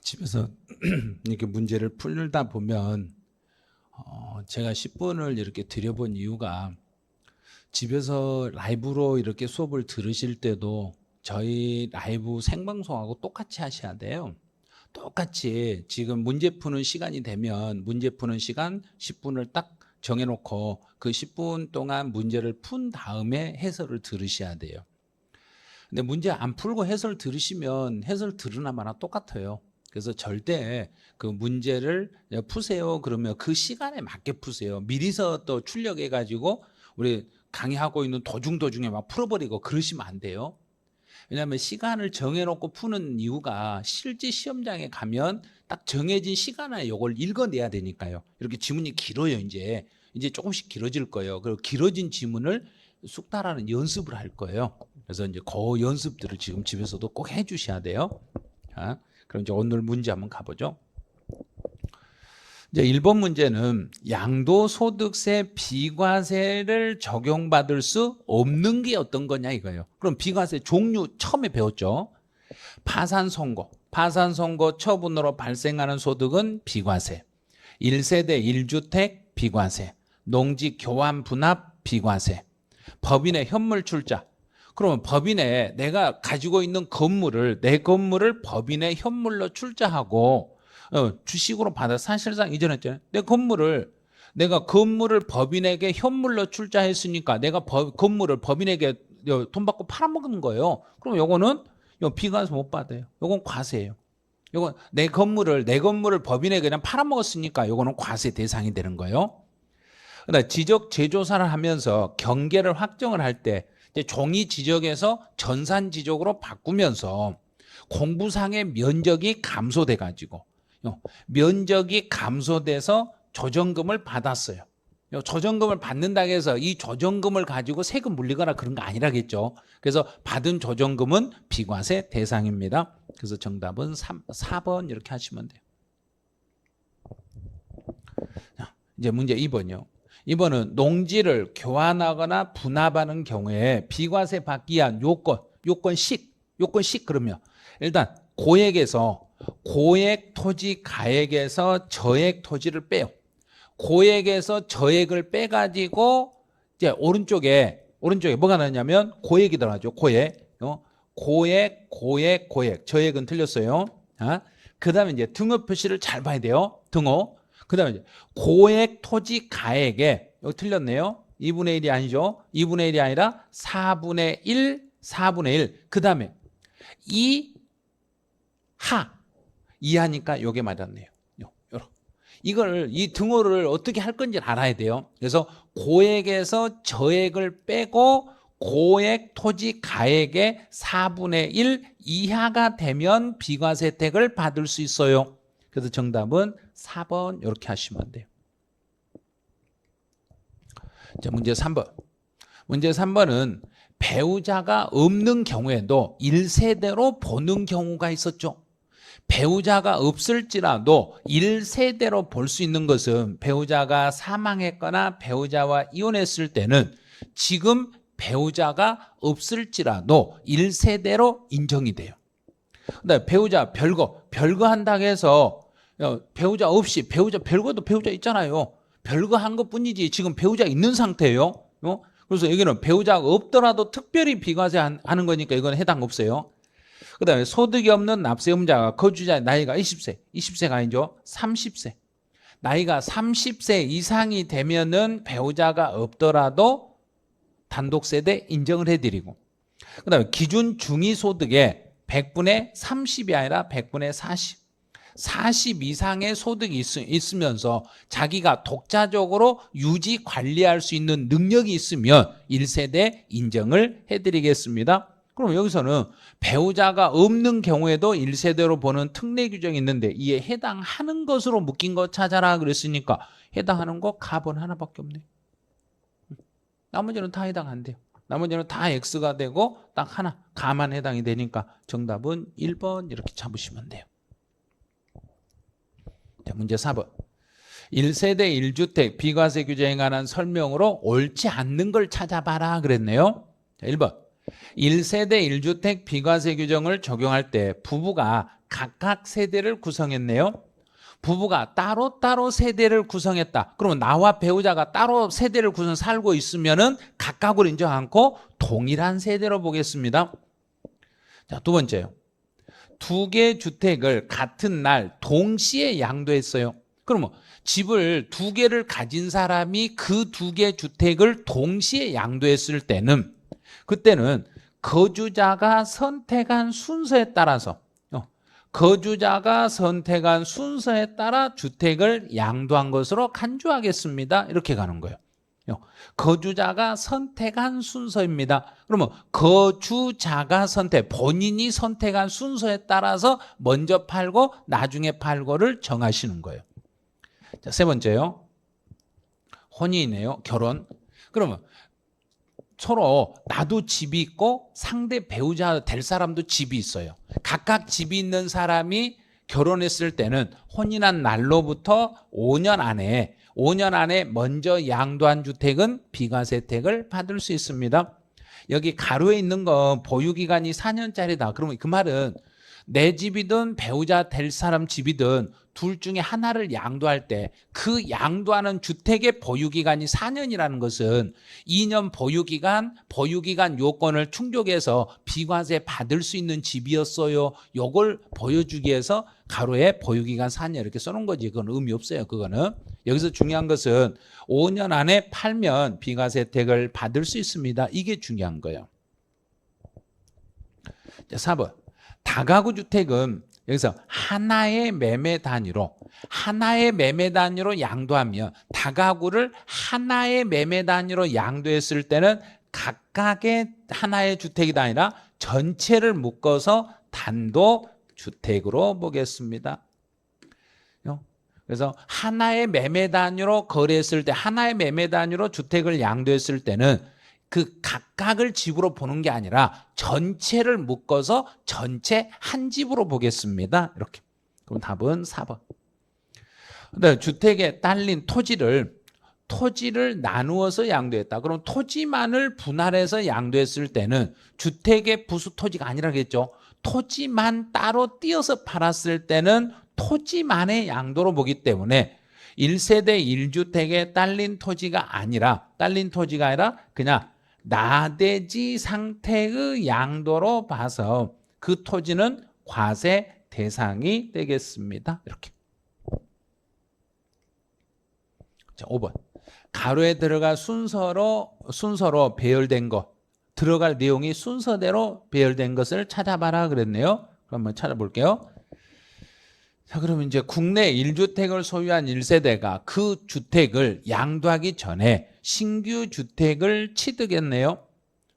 집에서 이렇게 문제를 풀다 보면 제가 10분을 이렇게 드려본 이유가 집에서 라이브로 이렇게 수업을 들으실 때도 저희 라이브 생방송하고 똑같이 하셔야 돼요. 똑같이 지금 문제 푸는 시간이 되면 문제 푸는 시간 10분을 딱 정해놓고 그 10분 동안 문제를 푼 다음에 해설을 들으셔야 돼요. 근데 문제 안 풀고 해설 들으시면 해설 들으나 마나 똑같아요. 그래서 절대 그 문제를 푸세요 그러면 그 시간에 맞게 푸세요. 미리서 또 출력해 가지고 우리 강의하고 있는 도중에 막 풀어버리고 그러시면 안 돼요. 왜냐하면 시간을 정해놓고 푸는 이유가 실제 시험장에 가면 딱 정해진 시간 안에 이걸 읽어내야 되니까요. 이렇게 지문이 길어요. 이제 조금씩 길어질 거예요. 그리고 길어진 지문을 숙달하는 연습을 할 거예요. 그래서 이제 그 연습들을 지금 집에서도 꼭 해주셔야 돼요. 자, 그럼 이제 오늘 문제 한번 가보죠. 이제 1번 문제는 양도소득세 비과세를 적용받을 수 없는 게 어떤 거냐 이거예요. 그럼 비과세 종류 처음에 배웠죠. 파산선고, 파산선고 처분으로 발생하는 소득은 비과세, 1세대 1주택 비과세, 농지 교환 분합 비과세, 법인의 현물 출자. 그러면 법인에 내가 가지고 있는 건물을 내 건물을 법인의 현물로 출자하고 주식으로 받아 사실상 이전했잖아요. 내가 건물을 법인에게 현물로 출자했으니까 내가 건물을 법인에게 돈 받고 팔아먹는 거예요. 그럼 요거는 비과세 못 받아요. 요건 과세예요. 요건 내 건물을 법인에게 그냥 팔아먹었으니까 요거는 과세 대상이 되는 거예요. 그러나 지적 재조사를 하면서 경계를 확정을 할 때 종이 지적에서 전산 지적으로 바꾸면서 공부상의 면적이 감소돼 가지고 면적이 감소돼서 조정금을 받았어요. 조정금을 받는다고 해서 이 조정금을 가지고 세금 물리거나 그런 거 아니라겠죠. 그래서 받은 조정금은 비과세 대상입니다. 그래서 정답은 4번 이렇게 하시면 돼요. 자, 이제 문제 2번이요. 2번은 농지를 교환하거나 분합하는 경우에 비과세 받기 위한 요건식 그러면 일단 고액 토지 가액에서 저액 토지를 빼요. 고액에서 저액을 빼가지고 이제 오른쪽에 뭐가 나냐면 고액이 들어가죠. 고액. 저액은 틀렸어요. 그 다음에 이제 등호 표시를 잘 봐야 돼요. 등호. 그 다음에 이제 고액 토지 가액에 여기 틀렸네요. 2분의 1이 아니죠. 2분의 1이 아니라 4분의 1. 그 다음에 이하니까 요게 맞았네요. 이 등호를 어떻게 할 건지 알아야 돼요. 그래서 고액에서 저액을 빼고 고액 토지 가액의 4분의 1 이하가 되면 비과세 혜택을 받을 수 있어요. 그래서 정답은 4번 이렇게 하시면 돼요. 자, 문제 3번. 문제 3번은 배우자가 없는 경우에도 1세대로 보는 경우가 있었죠. 배우자가 없을지라도 1세대로 볼 수 있는 것은 배우자가 사망했거나 배우자와 이혼했을 때는 지금 배우자가 없을지라도 1세대로 인정이 돼요. 근데 배우자 별거 한다고 해서 배우자 없이 별거도 배우자 있잖아요. 별거 한 것뿐이지 지금 배우자 있는 상태예요. 그래서 여기는 배우자가 없더라도 특별히 비과세 하는 거니까 이건 해당 없어요. 그 다음에 소득이 없는 납세음자가 거주자의 나이가 20세가 아니죠. 30세. 나이가 30세 이상이 되면은 배우자가 없더라도 단독세대 인정을 해드리고, 그 다음에 기준 중위소득의 100분의 30이 아니라 100분의 40 이상의 소득이 있으면서 자기가 독자적으로 유지 관리할 수 있는 능력이 있으면 1세대 인정을 해드리겠습니다. 그럼 여기서는 배우자가 없는 경우에도 1세대로 보는 특례 규정이 있는데 이에 해당하는 것으로 묶인 거 찾아라 그랬으니까 해당하는 거 가번 하나밖에 없네요. 나머지는 다 해당 안 돼요. 나머지는 다 X가 되고 딱 하나 가만 해당이 되니까 정답은 1번 이렇게 잡으시면 돼요. 자, 문제 4번. 1세대 1주택 비과세 규정에 관한 설명으로 옳지 않는 걸 찾아봐라 그랬네요. 자, 1번. 1세대 1주택 비과세 규정을 적용할 때 부부가 각각 세대를 구성했네요. 부부가 따로따로 세대를 구성했다. 그러면 나와 배우자가 따로 세대를 구성 살고 있으면은 각각으로 인정 않고 동일한 세대로 보겠습니다. 자, 두 번째요. 두 개 주택을 같은 날 동시에 양도했어요. 그러면 집을 두 개를 가진 사람이 그 두 개 주택을 동시에 양도했을 때는 그때는 거주자가 선택한 순서에 따라서 거주자가 선택한 순서에 따라 주택을 양도한 것으로 간주하겠습니다. 이렇게 가는 거예요. 거주자가 선택한 순서입니다. 그러면 거주자가 본인이 선택한 순서에 따라서 먼저 팔고 나중에 팔고를 정하시는 거예요. 자, 세 번째요. 혼인이네요. 결혼. 그러면 서로 나도 집이 있고 상대 배우자 될 사람도 집이 있어요. 각각 집이 있는 사람이 결혼했을 때는 혼인한 날로부터 5년 안에 먼저 양도한 주택은 비과세 혜택을 받을 수 있습니다. 여기 가로에 있는 건 보유기간이 4년짜리다. 그러면 그 말은 내 집이든 배우자 될 사람 집이든 둘 중에 하나를 양도할 때 그 양도하는 주택의 보유기간이 4년이라는 것은 2년 보유기간 요건을 충족해서 비과세 받을 수 있는 집이었어요. 요걸 보여주기 위해서 가로에 보유기간 4년 이렇게 써놓은 거지. 그건 의미 없어요. 그거는. 여기서 중요한 것은 5년 안에 팔면 비과세 혜택을 받을 수 있습니다. 이게 중요한 거예요. 자, 4번. 다가구 주택은 여기서 하나의 매매 단위로 양도하면 다가구를 하나의 매매 단위로 양도했을 때는 각각의 하나의 주택이 아니라 전체를 묶어서 단독 주택으로 보겠습니다. 그래서 하나의 매매 단위로 거래했을 때 하나의 매매 단위로 주택을 양도했을 때는 그 각각을 집으로 보는 게 아니라 전체를 묶어서 전체 한 집으로 보겠습니다. 이렇게. 그럼 답은 4번. 근데 주택에 딸린 토지를 나누어서 양도했다. 그럼 토지만을 분할해서 양도했을 때는 주택의 부수 토지가 아니라겠죠. 토지만 따로 띄어서 팔았을 때는 토지만의 양도로 보기 때문에 1세대 1주택에 딸린 토지가 아니라 그냥 나대지 상태의 양도로 봐서 그 토지는 과세 대상이 되겠습니다. 이렇게. 자, 5번. 가로에 들어갈 순서로 배열된 것, 들어갈 내용이 순서대로 배열된 것을 찾아봐라 그랬네요. 그럼 한번 찾아볼게요. 자, 그러면 이제 국내 1주택을 소유한 1세대가 그 주택을 양도하기 전에 신규 주택을 취득했네요.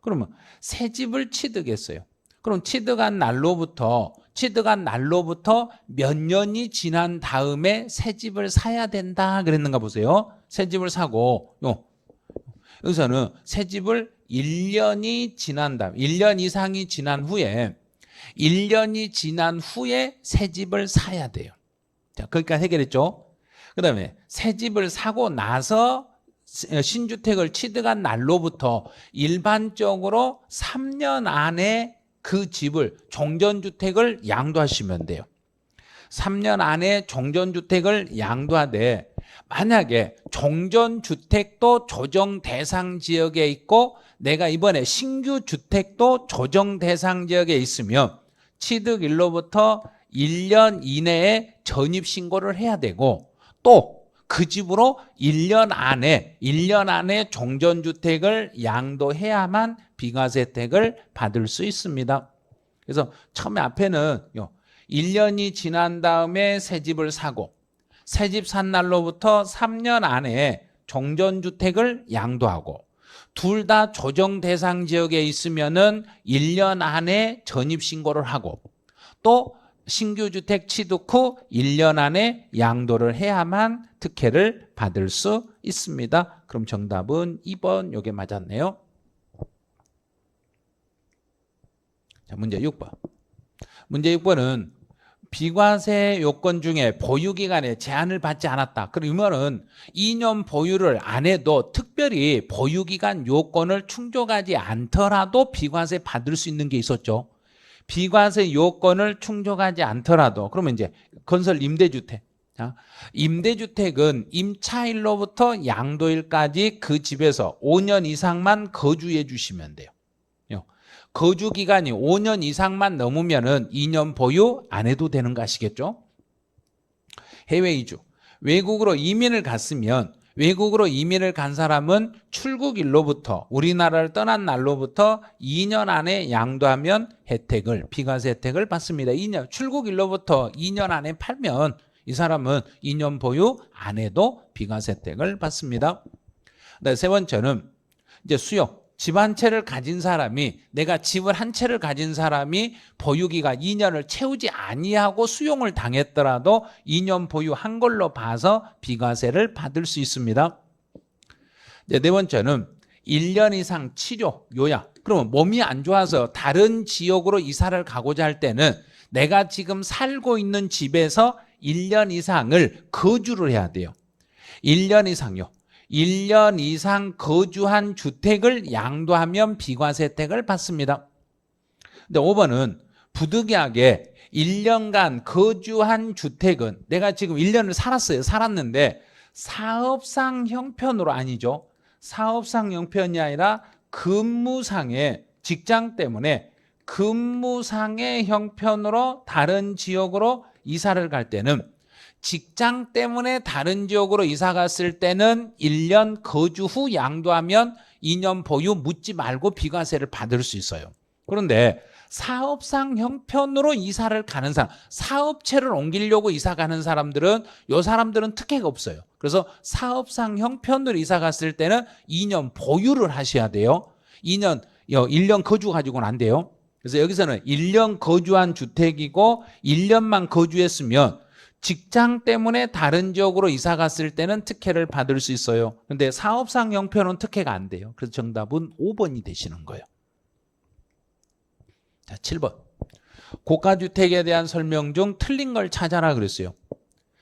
그러면 새 집을 취득했어요. 그럼 취득한 날로부터 몇 년이 지난 다음에 새 집을 사야 된다 그랬는가 보세요. 새 집을 사고 여기서는 새 집을 1년이 지난 다음 1년 이상이 지난 후에 1년이 지난 후에 새 집을 사야 돼요. 자, 거기까지 해결했죠. 그 다음에 새 집을 사고 나서 신주택을 취득한 날로부터 일반적으로 3년 안에 그 집을 종전주택을 양도하시면 돼요. 3년 안에 종전주택을 양도하되 만약에 종전주택도 조정 대상 지역에 있고 내가 이번에 신규 주택도 조정 대상 지역에 있으면 취득일로부터 1년 이내에 전입신고를 해야 되고 또 그 집으로 1년 안에 종전주택을 양도해야만 비과세 혜택을 받을 수 있습니다. 그래서 처음에 앞에는 1년이 지난 다음에 새 집을 사고 새 집 산 날로부터 3년 안에 종전주택을 양도하고 둘 다 조정 대상 지역에 있으면은 1년 안에 전입신고를 하고 또 신규 주택 취득 후 1년 안에 양도를 해야만 특혜를 받을 수 있습니다. 그럼 정답은 2번 요게 맞았네요. 자, 문제 6번. 문제 6번은 비과세 요건 중에 보유기간에 제한을 받지 않았다. 그러면은 2년 보유를 안 해도 특별히 보유기간 요건을 충족하지 않더라도 비과세 받을 수 있는 게 있었죠. 비과세 요건을 충족하지 않더라도 그러면 이제 건설 임대주택. 자, 임대주택은 임차일로부터 양도일까지 그 집에서 5년 이상만 거주해 주시면 돼요. 거주 기간이 5년 이상만 넘으면은 2년 보유 안 해도 되는 거 아시겠죠? 해외 이주. 외국으로 이민을 갔으면 외국으로 이민을 간 사람은 출국일로부터 우리나라를 떠난 날로부터 2년 안에 양도하면 혜택을 비과세 혜택을 받습니다. 2년 출국일로부터 2년 안에 팔면 이 사람은 2년 보유 안 해도 비과세 혜택을 받습니다. 세 번째는 이제 수용. 집 한 채를 가진 사람이 내가 집을 한 채를 가진 사람이 보유기간 2년을 채우지 아니하고 수용을 당했더라도 2년 보유한 걸로 봐서 비과세를 받을 수 있습니다. 네 번째는 1년 이상 치료, 요양. 그러면 몸이 안 좋아서 다른 지역으로 이사를 가고자 할 때는 내가 지금 살고 있는 집에서 1년 이상을 거주를 해야 돼요. 1년 이상요. 1년 이상 거주한 주택을 양도하면 비과세 혜택을 받습니다. 근데 5번은 부득이하게 1년간 거주한 주택은 내가 지금 1년을 살았는데 사업상 형편으로 아니죠. 사업상 형편이 아니라 근무상의 직장 때문에 근무상의 형편으로 다른 지역으로 이사를 갈 때는 직장 때문에 다른 지역으로 이사 갔을 때는 1년 거주 후 양도하면 2년 보유 묻지 말고 비과세를 받을 수 있어요. 그런데 사업상 형편으로 이사를 가는 사람, 사업체를 옮기려고 이사 가는 사람들은 이 사람들은 특혜가 없어요. 그래서 사업상 형편으로 이사 갔을 때는 2년 보유를 하셔야 돼요. 1년 거주 가지고는 안 돼요. 그래서 여기서는 1년 거주한 주택이고 1년만 거주했으면 직장 때문에 다른 지역으로 이사 갔을 때는 특혜를 받을 수 있어요. 그런데 사업상 형편은 특혜가 안 돼요. 그래서 정답은 5번이 되시는 거예요. 자, 7번. 고가주택에 대한 설명 중 틀린 걸 찾아라 그랬어요.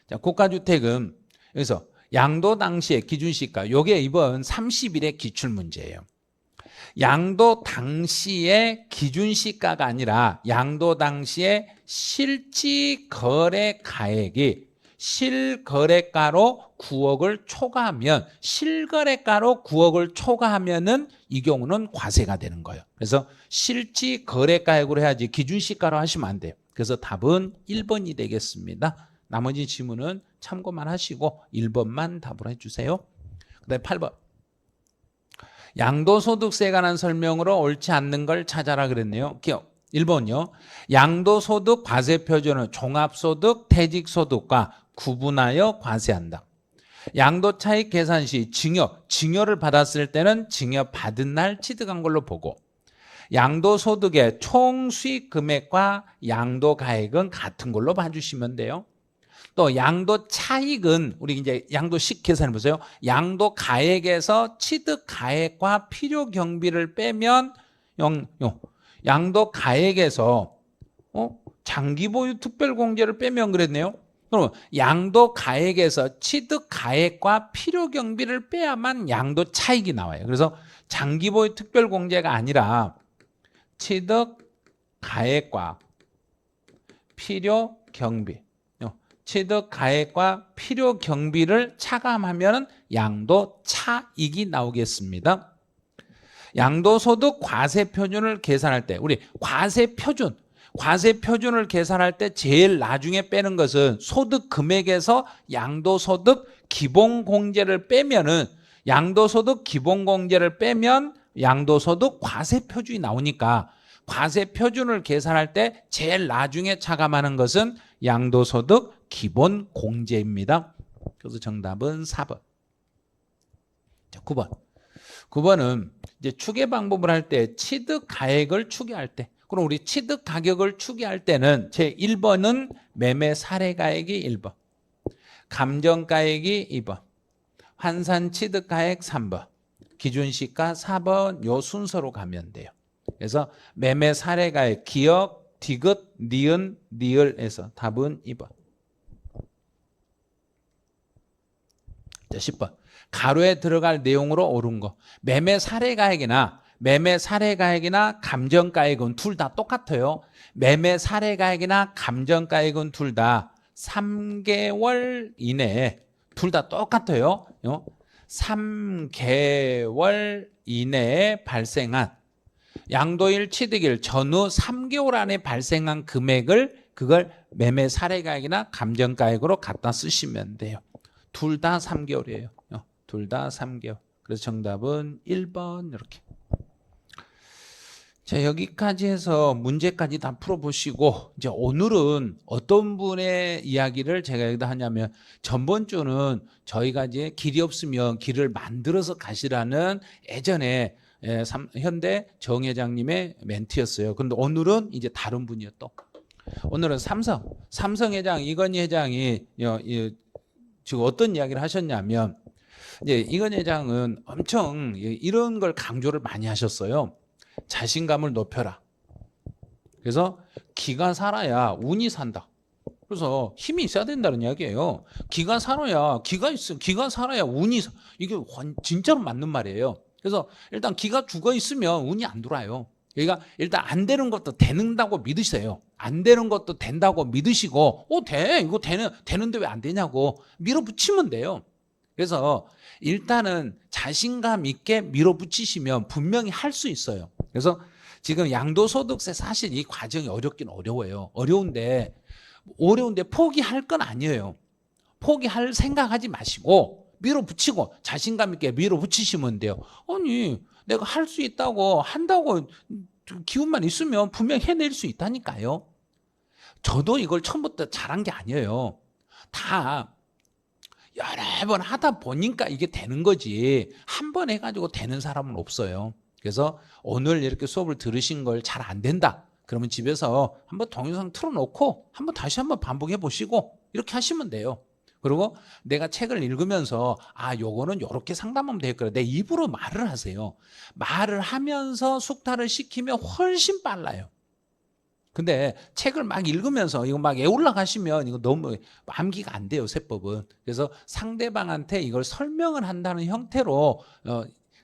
자, 고가주택은 여기서 양도 당시의 기준시가, 요게 이번 30일의 기출문제예요. 양도 당시의 기준시가가 아니라 양도 당시의 실지 거래 가액이 실거래가로 9억을 초과하면 실거래가로 9억을 초과하면은 이 경우는 과세가 되는 거예요. 그래서 실지 거래가액으로 해야지 기준시가로 하시면 안 돼요. 그래서 답은 1번이 되겠습니다. 나머지 지문은 참고만 하시고 1번만 답을 해주세요. 그다음에 8번. 양도소득세에 관한 설명으로 옳지 않는 걸 찾아라 그랬네요. 기억. 1번요. 양도소득 과세표준은 종합소득, 퇴직소득과 구분하여 과세한다. 양도차익 계산 시 증여를 받았을 때는 증여 받은 날 취득한 걸로 보고 양도소득의 총 수익 금액과 양도가액은 같은 걸로 봐주시면 돼요. 또 양도 차익은 우리 이제 양도식 계산해 보세요. 양도 가액에서 취득 가액과 필요 경비를 빼면 양도 가액에서 장기 보유 특별 공제를 빼면 그랬네요. 그럼 양도 가액에서 취득 가액과 필요 경비를 빼야만 양도 차익이 나와요. 그래서 장기 보유 특별 공제가 아니라 취득 가액과 필요 경비 취득 가액과 필요 경비를 차감하면 양도 차익이 나오겠습니다. 양도소득 과세표준을 계산할 때 우리 과세표준을 계산할 때 제일 나중에 빼는 것은 소득 금액에서 양도소득 기본공제를 빼면은 양도소득 기본공제를 빼면 양도소득 과세표준이 나오니까 과세표준을 계산할 때 제일 나중에 차감하는 것은 양도소득 기본공제입니다. 그래서 정답은 4번. 자, 9번. 9번은 이제 추계 방법을 할 때 취득 가액을 추계할 때 그럼 우리 취득 가격을 추계할 때는 제 1번은 매매 사례 가액이 1번, 감정 가액이 2번, 환산 취득 가액 3번, 기준시가 4번 요 순서로 가면 돼요. 그래서 매매 사례 가액 기억, 디귿, 니은, 니을에서 답은 2번. 자, 10번. 가로에 들어갈 내용으로 옳은 거. 매매 사례 가액이나 매매 사례가액이나 감정가액은 둘 다 똑같아요. 매매 사례가액이나 감정가액은 둘 다 3개월 이내에 둘 다 똑같아요. 3개월 이내에 발생한 양도일 취득일 전후 3개월 안에 발생한 금액을 그걸 매매 사례가액이나 감정가액으로 갖다 쓰시면 돼요. 둘 다 3개월이에요. 둘 다 3개월. 그래서 정답은 1번 이렇게. 자, 여기까지 해서 문제까지 다 풀어보시고 이제 오늘은 어떤 분의 이야기를 제가 여기다 하냐면 전번 주는 저희가 이제 길이 없으면 길을 만들어서 가시라는 예전에 현대 정 회장님의 멘트였어요. 근데 오늘은 이제 다른 분이요 또. 오늘은 삼성 회장 이건희 회장이 지금 어떤 이야기를 하셨냐면 이제 이건희 회장은 엄청 이런 걸 강조를 많이 하셨어요. 자신감을 높여라. 그래서 기가 살아야 운이 산다. 그래서 힘이 있어야 된다는 이야기예요. 기가 살아야 기가 살아야 운이 이게 진짜로 맞는 말이에요. 그래서 일단 기가 죽어 있으면 운이 안 돌아요. 그러니까 일단 안 되는 것도 되는다고 믿으세요. 안 되는 것도 된다고 믿으시고 돼. 이거 되는데 왜 안 되냐고 밀어붙이면 돼요. 그래서 일단은 자신감 있게 밀어붙이시면 분명히 할 수 있어요. 그래서 지금 양도소득세 사실 이 과정이 어렵긴 어려워요. 어려운데 포기할 건 아니에요. 포기할 생각하지 마시고 밀어붙이고 자신감 있게 밀어붙이시면 돼요. 아니 내가 할 수 있다고 한다고 기운만 있으면 분명히 해낼 수 있다니까요. 저도 이걸 처음부터 잘한 게 아니에요. 다 여러 번 하다 보니까 이게 되는 거지 한 번 해가지고 되는 사람은 없어요. 그래서 오늘 이렇게 수업을 들으신 걸 잘 안 된다 그러면 집에서 한번 동영상 틀어놓고 다시 한번 반복해 보시고 이렇게 하시면 돼요. 그리고 내가 책을 읽으면서 요거는 이렇게 상담하면 되겠구나 내 입으로 말을 하세요. 말을 하면서 숙달을 시키면 훨씬 빨라요. 근데 책을 막 읽으면서 이거 막 애올라 가시면 이거 너무 암기가 안 돼요, 세법은. 그래서 상대방한테 이걸 설명을 한다는 형태로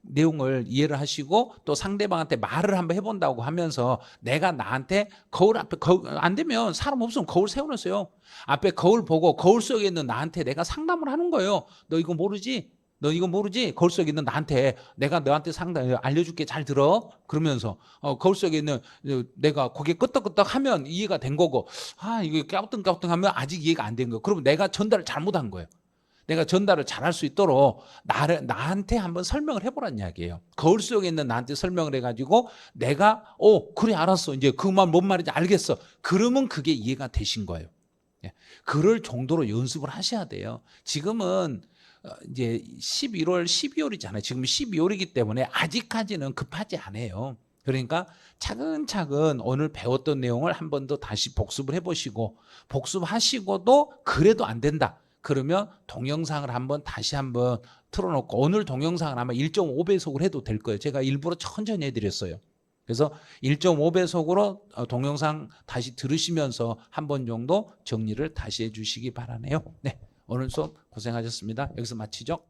내용을 이해를 하시고 또 상대방한테 말을 한번 해본다고 하면서 내가 나한테 거울 앞에 안 되면 사람 없으면 거울 세워놓으세요. 앞에 거울 보고 거울 속에 있는 나한테 내가 상담을 하는 거예요. 너 이거 모르지? 거울 속에 있는 나한테 내가 너한테 상담 알려줄게 잘 들어 그러면서 거울 속에 있는 내가 고개 끄덕끄덕 하면 이해가 된 거고 이거 까우뚱까우뚱 하면 아직 이해가 안 된 거예요. 그러면 내가 전달을 잘못한 거예요. 내가 전달을 잘할 수 있도록 나한테 한번 설명을 해보란 이야기예요. 거울 속에 있는 나한테 설명을 해가지고 내가 그래 알았어 이제 그 말 뭔 말인지 알겠어 그러면 그게 이해가 되신 거예요. 그럴 정도로 연습을 하셔야 돼요. 지금은 이제 11월, 12월이잖아요. 지금 12월이기 때문에 아직까지는 급하지 않아요. 그러니까 차근차근 오늘 배웠던 내용을 한 번 더 다시 복습을 해보시고 복습하시고도 그래도 안 된다. 그러면 동영상을 다시 한번 틀어놓고 오늘 동영상은 아마 1.5배속을 해도 될 거예요. 제가 일부러 천천히 해드렸어요. 그래서 1.5배속으로 동영상 다시 들으시면서 한 번 정도 정리를 다시 해주시기 바라네요. 네, 오늘 수업 고생하셨습니다. 여기서 마치죠.